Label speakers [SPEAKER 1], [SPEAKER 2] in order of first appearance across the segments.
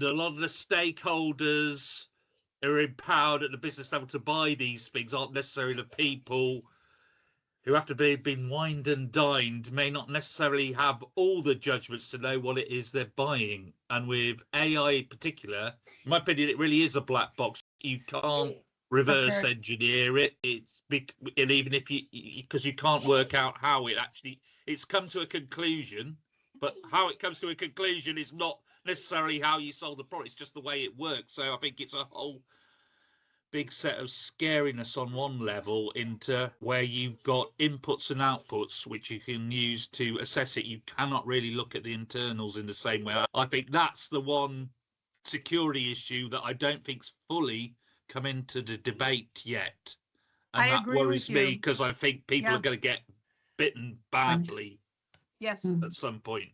[SPEAKER 1] A lot of the stakeholders who are empowered at the business level to buy these things aren't necessarily the people who have to be been wined and dined, may not necessarily have all the judgments to know what it is they're buying. And with AI in particular, in my opinion, it really is a black box. You can't reverse engineer it. And even if because you can't work out how it's come to a conclusion, but how it comes to a conclusion is not necessarily how you solve the problem. It's just the way it works. So I think it's a whole big set of scariness on one level into where you've got inputs and outputs which you can use to assess it. You cannot really look at the internals in the same way. I think that's the one security issue that I don't think's fully come into the debate yet. And that worries me because I think people are going to get bitten badly at some point.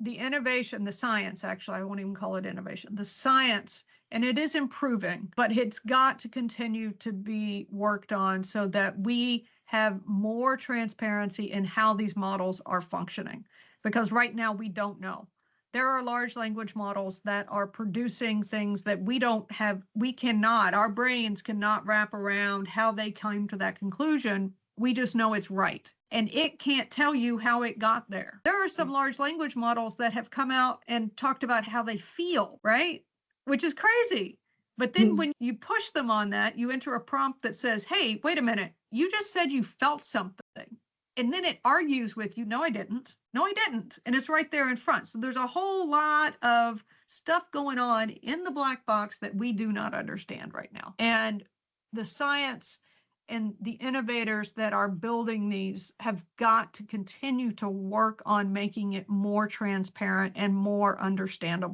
[SPEAKER 2] The innovation, the science, actually, I won't even call it innovation, the science, and it is improving, but it's got to continue to be worked on so that we have more transparency in how these models are functioning. Because right now we don't know. There are large language models that are producing things that our brains cannot wrap around how they came to that conclusion. We just know it's right. And it can't tell you how it got there. There are some large language models that have come out and talked about how they feel, right? Which is crazy. But then when you push them on that, you enter a prompt that says, hey, wait a minute, you just said you felt something. And then it argues with you, no, I didn't. No, I didn't. And it's right there in front. So there's a whole lot of stuff going on in the black box that we do not understand right now. And the science and the innovators that are building these have got to continue to work on making it more transparent and more understandable.